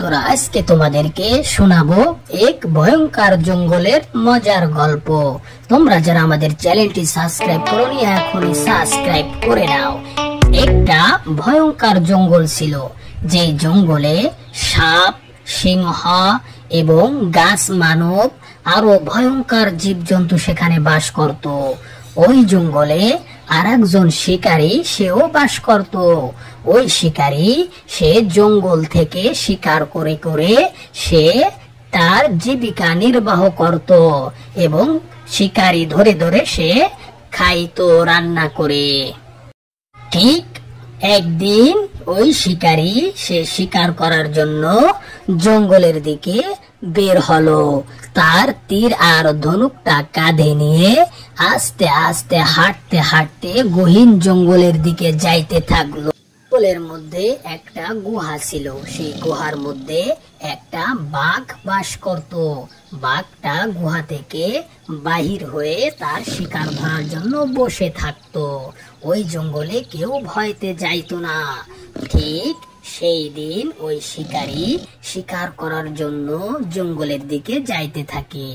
বন্ধুরা আজকে তোমাদেরকে শোনাবো এক ভয়ঙ্কর জঙ্গলের মজার গল্প। তোমরা যারা আমাদের চ্যানেলটি সাবস্ক্রাইব করোনি এখনই সাবস্ক্রাইব করে নাও। একটা ভয়ঙ্কর জঙ্গল ছিল, যে জঙ্গলে সাপ, সিংহ এবং গাছ মানব আরো ভয়ঙ্কর জীবজন্তু সেখানে বাস করত। ওই জঙ্গলে আরেকজন শিকারী সেও বাস করত। ওই শিকারী সে জঙ্গল থেকে শিকার করে করে সে তার জীবিকা নির্বাহ করত এবং শিকারী ধরে ধরে সে খাইতো রান্না করে। ঠিক একদিন ওই শিকারী সে শিকার করার জন্য জঙ্গলের দিকে বের হলো। তার তীর আর ধনুকটা কাঁধে নিয়ে আস্তে আস্তে হাঁটতে হাঁটতে গহীন জঙ্গলের দিকে যাইতে থাকলো। জঙ্গলের মধ্যে একটা গুহা ছিল, সেই গুহার মধ্যে একটা বাঘ বাস করত। বাঘটা গুহা থেকে বাহির হয়ে তার শিকার ধরার জন্য বসে থাকতো। ওই জঙ্গলে কেউ ভয়তে যাইতো না। ঠিক সেই দিন ওই শিকারী শিকার করার জন্য জঙ্গলের দিকে যাইতে থাকে।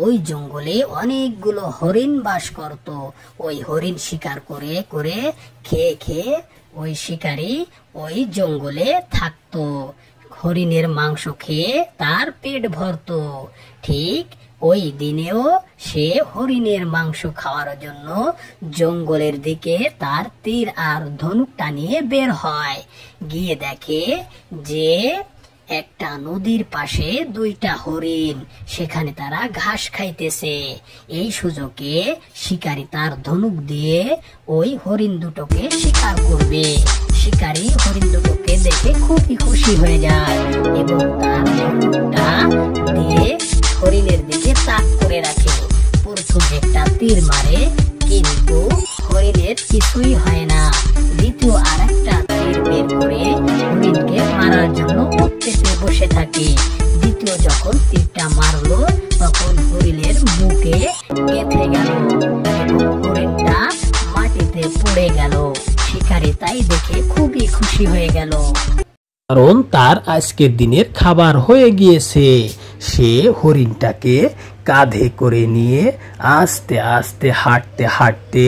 ওই জঙ্গলে অনেকগুলো হরিণ বাস করত। ওই হরিণ শিকার করে করে খেয়ে খেয়ে ওই শিকারী ওই জঙ্গলে থাকতো। হরিণের মাংস খেয়ে তার পেট ভরতো। ঠিক ওই দিনেও সে হরিণের মাংস খাওয়ার জন্য জঙ্গলের দিকে তার তীর আর ধনুকটা নিয়ে বের হয়। গিয়ে দেখে যে একটা নদীর পাশে দুইটা হরিণ, সেখানে তারা ঘাস খাইতেছে। এই সুযোগে শিকারী তার ধনুক দিয়ে ওই হরিণ দুটোকে শিকার করবে। শিকারী হরিণ দুটোকে দেখে খুবই খুশি হয়ে যায় এবং তার ধনুকটা দিয়ে হরিণের দিকে তাক করে রাখে। প্রথমে একটা তীর মারে, কিন্তু হরিণের কিছুই হয় না। দ্বিতীয় আর একটা তীর বের করে হরিণকে মারার জন্য উঠতে বসে থাকে। দ্বিতীয় যখন তীরটা মারলো তখন হরিণের বুকে গেঁথে গেল এবং হরিণটা মাটিতে পড়ে গেল। শিকারী তাই দেখে খুবই খুশি হয়ে গেল, কারণ তার আজকের দিনের খাবার হয়ে গিয়েছে। সে হরিণটাকে কাঁধে করে নিয়ে আস্তে আস্তে হাঁটতে হাঁটতে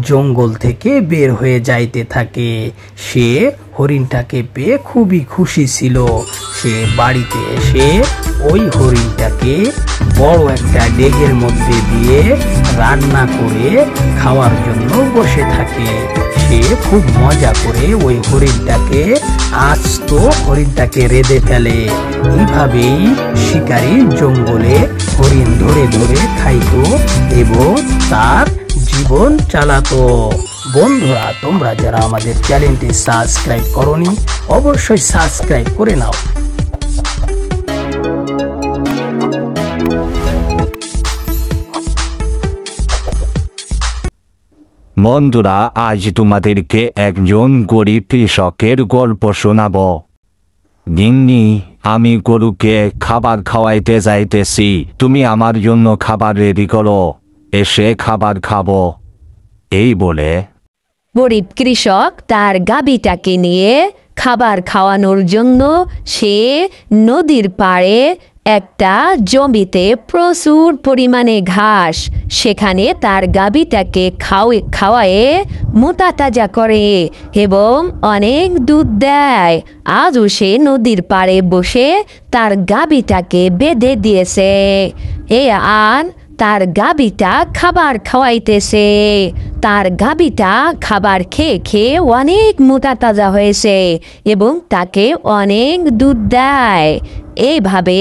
জঙ্গল থেকে বের হয়ে যাইতে থাকে। সে হরিণটাকে পেয়ে খুবই খুশি ছিল। সে বাড়িতে এসে ওই হরিণটাকে বড় একটা ডেগের মধ্যে দিয়ে রান্না করে খাওয়ার জন্য বসে থাকে। সে খুব মজা করে ওই হরিণটাকে আস্ত হরিণটাকে রেঁধে ফেলে। এইভাবেই শিকারী জঙ্গলে হরিণ ধরে ধরে খাইতো এবং তার জীবন চালাতো। বন্ধুরা, তোমরা যারা আমাদের চ্যানেলটি সাবস্ক্রাইব করোনি অবশ্যই সাবস্ক্রাইব করে নাও। বন্ধুরা, আজ তোমাদেরকে একজন গরিব কৃষকের গল্প শোনাবো। গিন্নি, আমি গরুকে খাবার খাওয়াইতে যাইতেছি, তুমি আমার জন্য খাবার রেডি করো, এসে খাবার খাবো। এই বলে গরিব কৃষক তার গাভীটাকে নিয়ে খাবার খাওয়ানোর জন্য সে নদীর পাড়ে একটা জমিতে প্রচুর পরিমাণে ঘাস, সেখানে তার গাভীটাকে খাওয়ায়ে মোটা তাজা করে এবং অনেক দুধ দেয়। আজও সে নদীর পাড়ে বসে তার গাভীটাকে বেঁধে দিয়েছে। আর তার গাভীটা খাবার খাওয়াইতেছে। তার গাভীটা খাবার খেয়ে খেয়ে অনেক মোটা তাজা হয়েছে এবং তাকে অনেক দুধ দেয়। এইভাবে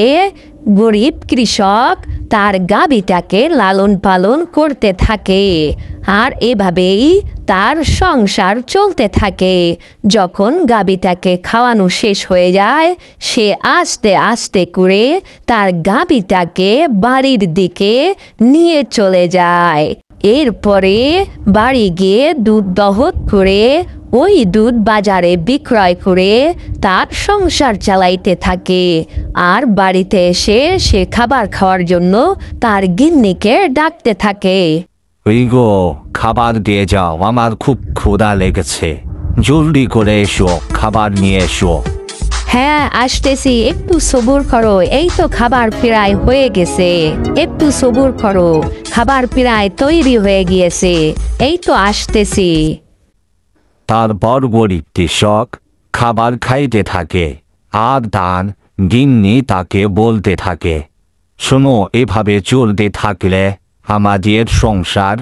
গরিব কৃষক তার গাভীটাকে লালন পালন করতে থাকে আর এভাবেই তার সংসার চলতে থাকে। যখন গাভীটাকে খাওয়ানো শেষ হয়ে যায়, সে আস্তে আস্তে করে তার গাভীটাকে বাড়ির দিকে নিয়ে চলে যায়। এরপরে বাড়ি গিয়ে দুধ দহন করে ওই দুধ বাজারে বিক্রয় করে তার সংসার চালাইতে থাকে। আর বাড়িতে এসে সে খাবার খাওয়ার জন্য তার গিন্নিকে ডাকতে থাকে। ওই গো, খাবার দিয়ে যাও, আমার খুব ক্ষুধা লেগেছে, জলদি করে এসো, খাবার নিয়ে এসো। হ্যাঁ আসতেছি, একটু সবুর করো, এই তো খাবার প্রায় হয়ে গেছে, একটু সবুর করো, খাবার প্রায় তৈরি হয়ে গিয়েছে, এই তো আসতেছি। তারপর গরিব কৃষক খাবার খাইতে থাকে আর তার গিন্নি তাকে বলতে থাকে, শোনো, এভাবে চলতে থাকলে আমাদের সংসার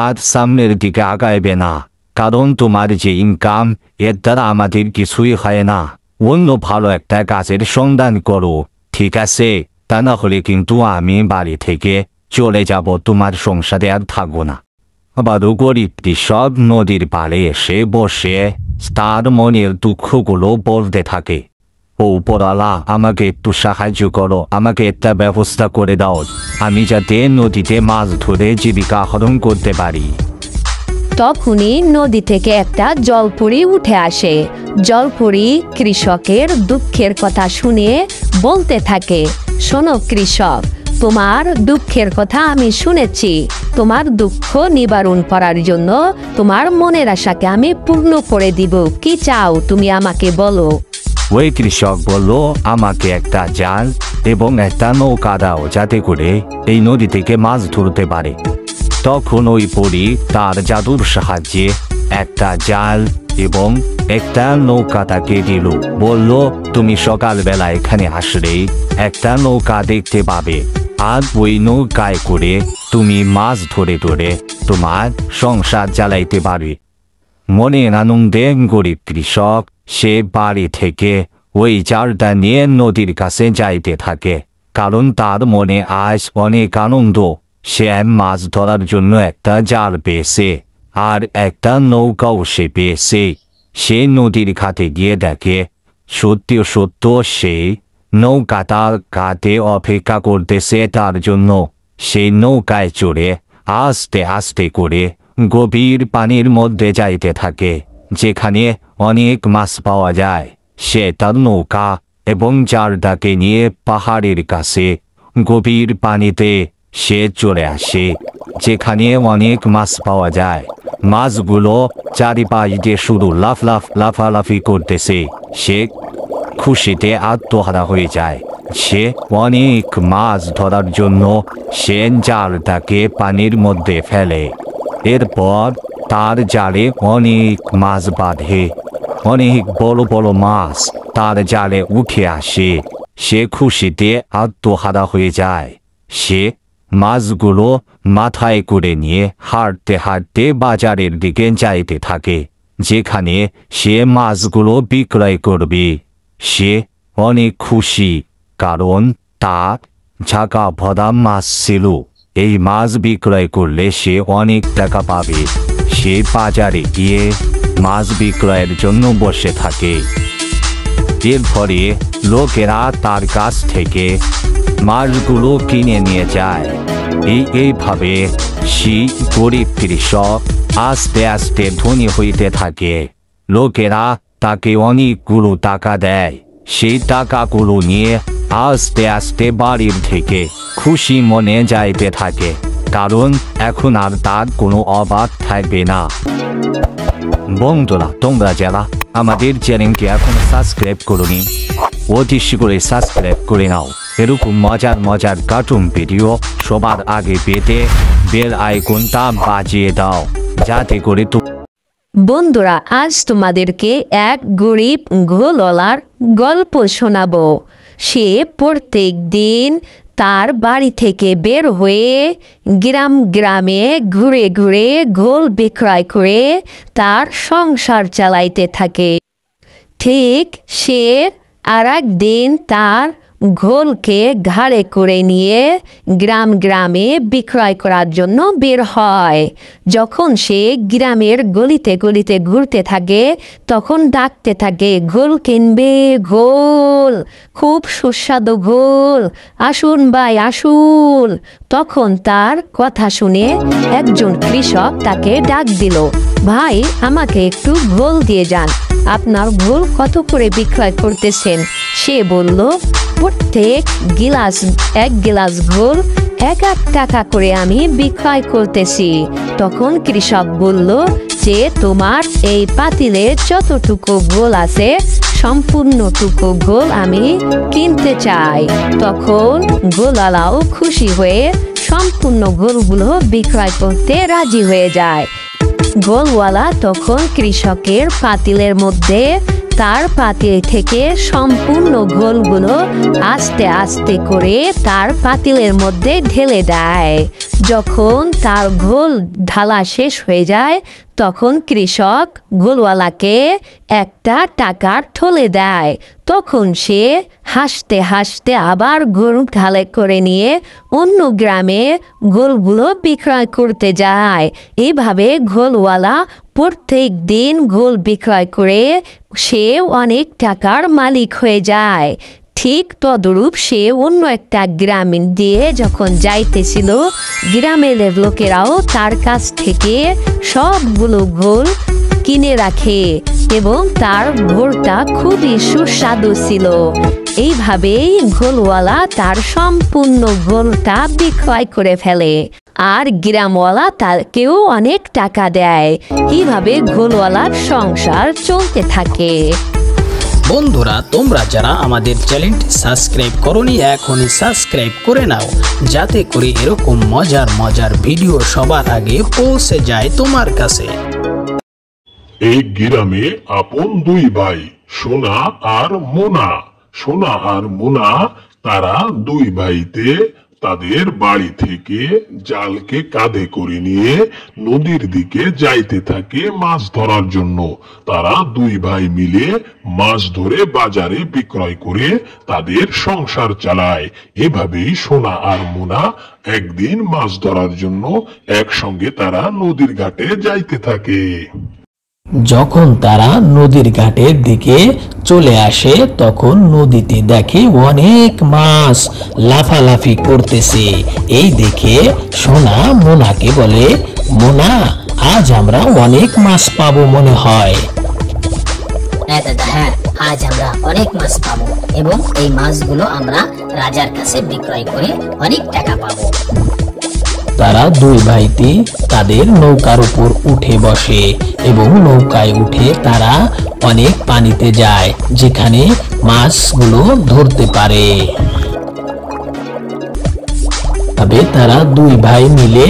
আর সামনের দিকে আগাইবে না, কারণ তোমার যে ইনকাম এর দ্বারা আমাদের কিছুই হয় না। অন্য ভালো একটা কাজের সন্ধান করো, ঠিক আছে? তা না হলে কিন্তু আমি বাড়ি থেকে চলে যাব, তোমার সংসারে আর থাকবো না। আবার গরিব কৃষক নদীর পাড়ে এসে বসে তার মনের দুঃখগুলো বলতে থাকে, ও উপরওয়ালা, আমাকে একটু সাহায্য করো, আমাকে একটা ব্যবস্থা করে দাও, আমি যাতে নদীতে মাছ ধরে জীবিকা আহরণ করতে পারি। তখনই নদী থেকে একটা জলপরি উঠে আসে। জলপরি কৃষকের দুঃখের কথা শুনে বলতে থাকে, শোনো কৃষক, তোমার দুঃখের কথা আমি শুনেছি, তোমার দুঃখ নিবারণ করার জন্য তোমার মনের আশাকে আমি পূর্ণ করে দিব, কি চাও তুমি আমাকে বলো। ওই কৃষক বলল, আমাকে একটা জাল এবং একটা নৌকা দাও, যাতে করে এই নদী থেকে মাছ ধরতে পারে। তখন ওই পরী তার জাদুর সাহায্যে একটা জাল এবং একটা নৌকা তাকে দিল, বলল, তুমি সকালবেলা এখানে আসলেই একটা নৌকা দেখতে পাবে, আর ওই নৌকায় করে তুমি মাছ ধরে ধরে তোমার সংসার চালাইতে পারবে। মনের আনন্দে গরিব কৃষক সে বাড়ি থেকে ওই জালটা নিয়ে নদীর কাছে যাইতে থাকে, কারণ তার মনে আজ অনেক আনন্দ, সে মাছ ধরার জন্য একটা জাল পেয়েছে আর একটা নৌকাও সে পেয়েছে। সে নদীর ঘাটে গিয়ে দেখে সত্য সত্য সেই নৌকা তার ঘাটে অপেক্ষা করতেছে তার জন্য। সেই নৌকায় চড়ে আস্তে আস্তে করে গভীর পানির মধ্যে যাইতে থাকে, যেখানে অনেক মাছ পাওয়া যায়। সে তার নৌকা এবং জালটাকে নিয়ে পাহাড়ের কাছে গভীর পানিতে সে চলে আসে, যেখানে অনেক মাছ পাওয়া যায়। মাছগুলো চারিপাশ দিয়ে শুধু লাফালাফি করতেছে। সে খুশিতে আত্মহারা হয়ে যায়। সে অনেক মাছ ধরার জন্য সে জালটাকে পানির মধ্যে ফেলে। এরপর তার জালে অনেক মাছ বাঁধে, অনেক বড় বড় মাছ তার জালে উঠে আসে। সে খুশিতে আত্মহারা হয়ে যায়। সে মাছগুলো মাথায় করে নিয়ে হাঁটতে হাঁটতে বাজারের দিকে যাইতে থাকে, যেখানে সে মাছগুলো বিক্রয় করবে। সে অনেক খুশি, কারণ তার ঝাঁকা ভরা মাছ ছিল। এই মাছ বিক্রয় করলে সে অনেক টাকা পাবে। সে বাজারে গিয়ে মাছ বিক্রয়ের জন্য বসে থাকে। এরপরে লোকেরা তার কাছ থেকে মাছগুলো কিনে নিয়ে যায়। এইভাবে সেই গরিব কৃষক আস্তে আস্তে ধনী হইতে থাকে। লোকেরা তাকে অনেকগুলো টাকা দেয়। সেই টাকাগুলো নিয়ে আস্তে আস্তে বাড়ির থেকে খুশি মনে যাইতে থাকে, কারণ এখন আর তার কোনো অভাব থাকবে না। বন্ধুরা, তোমরা যারা আমাদের চ্যানেলকে এখন সাবস্ক্রাইব করোনি, অতি শীঘ্রই সাবস্ক্রাইব করে নাও। এরকম মজার মজার কার্টুন ভিডিও সবার আগে পেতে বেল আইকনটা বাজিয়ে দাও, যাতে করে বন্ধুরা, আজ তোমাদেরকে এক গরিব গোলওয়ালার গল্প শোনাবো। সে প্রত্যেক দিন তার বাড়ি থেকে বের হয়ে গ্রামে ঘুরে ঘুরে গোল বিক্রয় করে তার সংসার চালাইতে থাকে। ঠিক সে আর একদিন তার ঘোলকে ঘাড়ে করে নিয়ে গ্রামে বিক্রয় করার জন্য বের হয়। যখন সে গ্রামের গলিতে গলিতে ঘুরতে থাকে, তখন ডাকতে থাকে, ঘোল কিনবে, ঘোল, খুব সুস্বাদু ঘোল, আসুন ভাই আসুন। তখন তার কথা শুনে একজন কৃষক তাকে ডাক দিল, ভাই আমাকে একটু ঘোল দিয়ে যান, আপনার ঘোল কত করে বিক্রয় করতেছেন? সে বলল, প্রত্যেক এক গিলাস ঘোল 1 টাকা করে আমি বিক্রয় করতেছি। তখন কৃষক বলল যে, তোমার এই পাতিলে যতটুকু ঘোল আছে সম্পূর্ণটুকু গোল আমি কিনতে চাই। তখন গোলওয়ালাও খুশি হয়ে সম্পূর্ণ গোলগুলো বিক্রয় করতে রাজি হয়ে যায়। গোলওয়ালা তখন কৃষকের পাতিলের মধ্যে তার পাতিল থেকে সম্পূর্ণ গোলগুলো আস্তে আস্তে করে তার পাতিলের মধ্যে ঢেলে দেয়। যখন তার গোল ঢালা শেষ হয়ে যায় তখন কৃষক গোলওয়ালাকে একটা টাকার থলে দেয়। তখন সে হাসতে হাসতে আবার গোল ঢালে করে নিয়ে অন্য গ্রামে গোলগুলো বিক্রয় করতে যায়। এভাবে গোলওয়ালা প্রত্যেক দিন গোল বিক্রয় করে সে অনেক টাকার মালিক হয়ে যায়। ঠিক তদরূপ সে অন্য একটা গ্রাম দিয়ে যখন যাইতেছিল, গ্রামের লোকেরাও তার কাছ থেকে সবগুলো গোল কিনে রাখে এবং তার গোলটা খুবই সুস্বাদু ছিল। এইভাবেই গোলওয়ালা তার সম্পূর্ণ গোলটা বিক্রয় করে ফেলে আর গ্রামওয়ালা তাকেও অনেক টাকা দেয়। এইভাবে গোলওয়ালার সংসার চলতে থাকে। বন্ধুরা, তোমরা যারা আমাদের চ্যানেলটি সাবস্ক্রাইব করোনি এখনই সাবস্ক্রাইব করে নাও, যাতে করে এরকম মজার মজার ভিডিও সবার আগে পৌঁছে যায় তোমার কাছে। এক গ্রামে আপন দুই ভাই সোনা আর মোনা। সোনা আর মোনা তারা দুই ভাইতে তাদের বাড়ি থেকে জালকে কাঁধে করে নিয়ে নদীর দিকে যাইতে থাকে মাছ ধরার জন্য। তারা দুই ভাই মিলে মাছ ধরে বাজারে বিক্রয় করে তাদের সংসার চালায়। এভাবেই সোনা আর মোনা একদিন মাছ ধরার জন্য একসঙ্গে তারা নদীর ঘাটে যাইতে থাকে। যখন তারা নদীর ঘাটের দিকে চলে আসে তখন নদীতে দেখে অনেক মাছ লাফালাফি করতেছে। এই দেখে সোনা মোনাকে বলে, মোনা, আজ আমরা অনেক মাছ পাবো মনে হয়। হ্যাঁ দাদা, হ্যাঁ, আজ আমরা অনেক মাছ পাবো এবং এই মাছগুলো আমরা রাজার কাছে বিক্রয় করে অনেক টাকা পাবো। তারা দুই ভাইটি তাদের নৌকার উপর উঠে বসে এবং নৌকায় উঠে তারা অনেক পানিতে যায় যেখানে মাছগুলো ধরতে পারে। তবে তারা দুই ভাই মিলে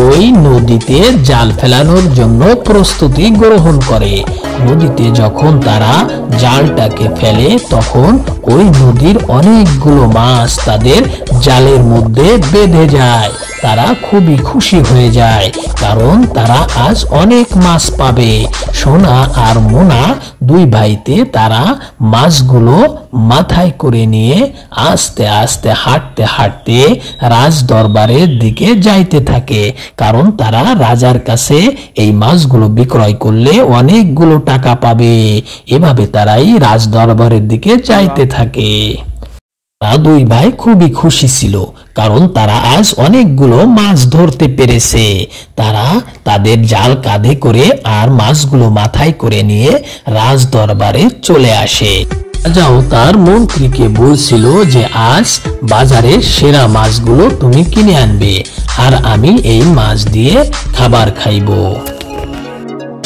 ওই নদীতে জাল ফেলানোর জন্য প্রস্তুতি গ্রহণ করে। নদীতে যখন তারা জালটাকে ফেলে তখন ওই নদীর অনেকগুলো মাছ তাদের জালের মধ্যে বেঁধে যায়। তারা খুবই খুশি হয়ে যায় কারণ তারা আজ অনেক মাছ পাবে। সোনা আর মোনা দুই ভাইতে তারা মাছগুলো মাথায় করে নিয়ে আস্তে আস্তে হাঁটতে হাঁটতে রাজ দরবারের দিকে যাইতে থাকে, কারণ তারা রাজার কাছে এই মাছগুলো বিক্রয় করলে অনেকগুলো টাকা পাবে। এভাবে তারাই রাজ দরবারের দিকে যাইতে থাকে। দুই ভাই খুবই খুশি ছিল কারণ তারা আজ অনেকগুলো মাছ ধরতে পেরেছে। তারা তাদের জাল কাঁধে করে আর মাছগুলো মাথায় করে নিয়ে রাজ দরবারে চলে আসে। রাজাও তার মন্ত্রীকে বলছিল যে আজ বাজারের সেরা মাছগুলো তুমি কিনে আনবে আর আমি এই মাছ দিয়ে খাবার খাইবো।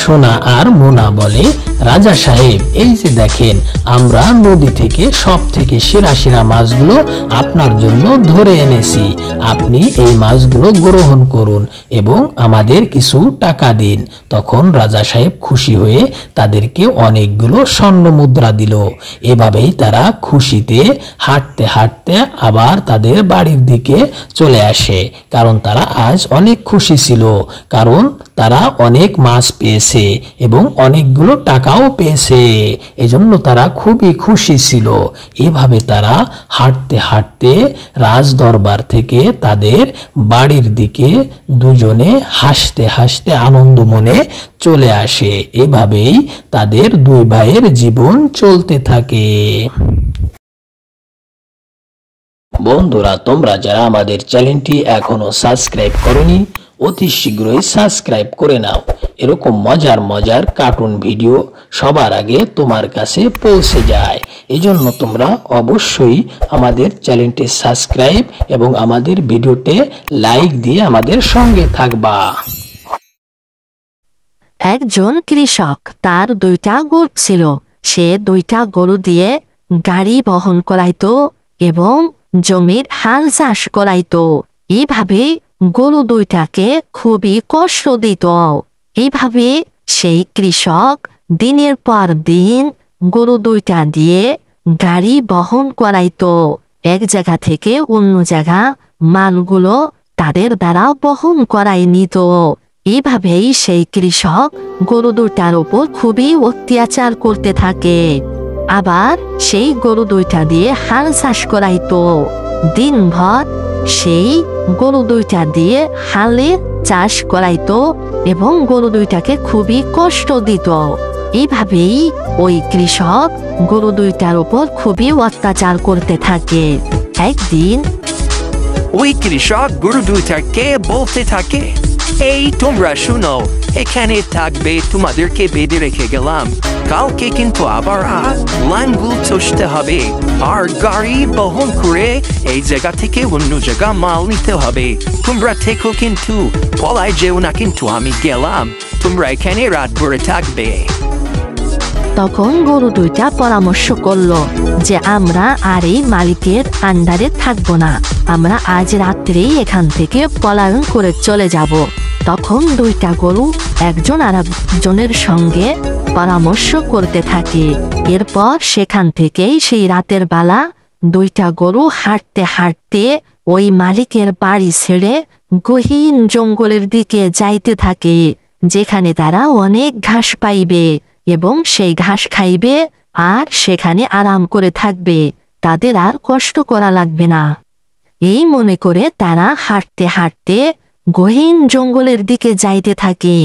সোনা আর মোনা বলে, রাজা সাহেব, এই যে দেখেন আমরা নদী থেকে সব থেকে সেরা সেরা মাছগুলো আপনার জন্য ধরে এনেছি। আপনি এই মাছগুলো গ্রহণ করুন এবং আমাদের কিছু টাকা দিন। তখন রাজা সাহেব খুশি হয়ে তাদেরকে অনেকগুলো স্বর্ণ মুদ্রা দিল। এভাবেই তারা খুশিতে হাঁটতে হাঁটতে আবার তাদের বাড়ির দিকে চলে আসে, কারণ তারা আজ অনেক খুশি ছিল, কারণ তারা অনেক মাছ পেয়েছে এবং অনেকগুলো টাকাও পেয়েছে। এজন্য তারা খুবই খুশি ছিল। এভাবে তারা হাঁটতে হাঁটতে রাজ দরবার থেকে তাদের বাড়ির দিকে দুজনে হাসতে হাসতে আনন্দ মনে চলে আসে। এভাবেই তাদের দুই ভাইয়ের জীবন চলতে থাকে। বন্ধুরা, তোমরা যারা আমাদের চ্যানেলটি এখনো সাবস্ক্রাইব করোনি অতি শীঘ্রই সাবস্ক্রাইব করে নাও। এরকম মজার মজার কার্টুন ভিডিও সবার আগে তোমার কাছে পৌঁছে যায়। এজন্য তোমরা অবশ্যই আমাদের চ্যানেলটি সাবস্ক্রাইব এবং আমাদের ভিডিওতে লাইক দিয়ে আমাদের সঙ্গে থাকবা। একজন কৃষক, তার দুইটা গরু ছিল। সে 2টা গরু দিয়ে গাড়ি বহন করাইতো এবং জমির হাল চাষ করাইতো। এইভাবে গরু 2টাকে খুবই কষ্ট দিত। এইভাবে সেই কৃষক দিনের পর দিন গরু 2টা দিয়ে গাড়ি বহন করাইতো। এক জায়গা থেকে অন্য জায়গা মালগুলো তাদের দ্বারা বহন করাই নিত। এইভাবেই সেই কৃষক গরু 2টার উপর খুবই অত্যাচার করতে থাকে। আবার সেই গরু 2টা দিয়ে হাল চাষ করাইতো। দিনভর সেই গরু 2টা দিয়ে হালে চাষ করাইতো এবং গরু 2টাকে খুবই কষ্ট দিত। এইভাবেই ওই কৃষক গরু 2টার উপর খুবই অত্যাচার করতে থাকে। একদিন ওই কৃষক গরু 2টাকে বলতে থাকে, এই তোমরা শুনো, এখানে থাকবে, তোমাদেরকে বেঁধে রেখে গেলাম। কালকে কিন্তু আবার লাঙ্গুল চষতে হবে আর গাড়ি বহন করে এই জায়গা থেকে অন্য জায়গা মাল নিতে হবে। তোমরা থেকো, কিন্তু পলায় যেও না, কিন্তু আমি গেলাম, তোমরা এখানে রাত ভরে থাকবে। তখন গরু 2টা পরামর্শ করলো যে আমরা আর এই মালিকের আন্ডারে থাকবো না, আমরা আজ রাত্রেই এখান থেকে পলায়ন করে চলে যাব। তখন 2টা গরু একজন আর একজনের সঙ্গে পরামর্শ করতে থাকে। এরপর সেখান থেকেই সেই রাতের বেলা 2টা গরু হাঁটতে হাঁটতে ওই মালিকের বাড়ি ছেড়ে গহীন জঙ্গলের দিকে যাইতে থাকে, যেখানে তারা অনেক ঘাস পাইবে এবং সেই ঘাস খাইবে আর সেখানে আরাম করে থাকবে, তাদের আর কষ্ট করা লাগবে না। এই মনে করে তারা হাঁটতে হাঁটতে গহীন জঙ্গলের দিকে যাইতে থাকে।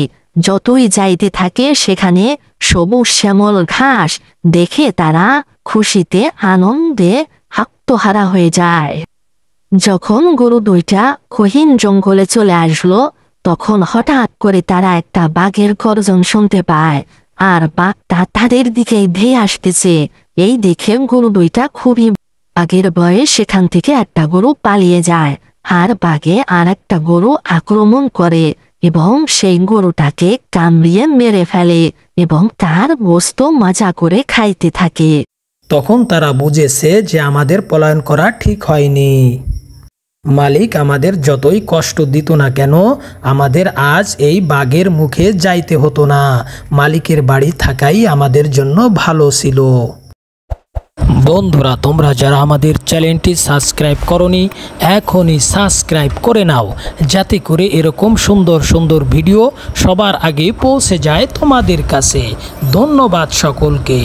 যতই যাইতে থাকে সেখানে সবুজ শ্যামল ঘাস দেখে তারা খুশিতে আনন্দে আত্মহারা হয়ে যায়। যখন গরু 2টা গহীন জঙ্গলে চলে আসলো, তখন হঠাৎ করে তারা একটা বাঘের গর্জন শুনতে পায় আর বাঘটা তাদের দিকে ধেয়ে আসতেছে। এই দেখে গরু 2টা খুবই বাঘের ভয়ে সেখান থেকে একটা গরু পালিয়ে যায় আর বাঘে আর একটা গরু আক্রমণ করে এবং সেই গরুটাকে কামড়িয়ে মেরে ফেলে এবং তার গোশত মজা করে খাইতে থাকে। তখন তারা বুঝেছে যে আমাদের পলায়ন করা ঠিক হয়নি। মালিক আমাদের যতই কষ্ট দিত না কেন, আমাদের আজ এই বাঘের মুখে যাইতে হতো না। মালিকের বাড়ি থাকাই আমাদের জন্য ভালো ছিল। বন্ধুরা, তোমরা যারা আমাদের চ্যানেলটি সাবস্ক্রাইব করনি, এখনই সাবস্ক্রাইব করে নাও, যাতে করে এরকম সুন্দর সুন্দর ভিডিও সবার আগে পৌঁছে যায় তোমাদের কাছে। ধন্যবাদ সকলকে।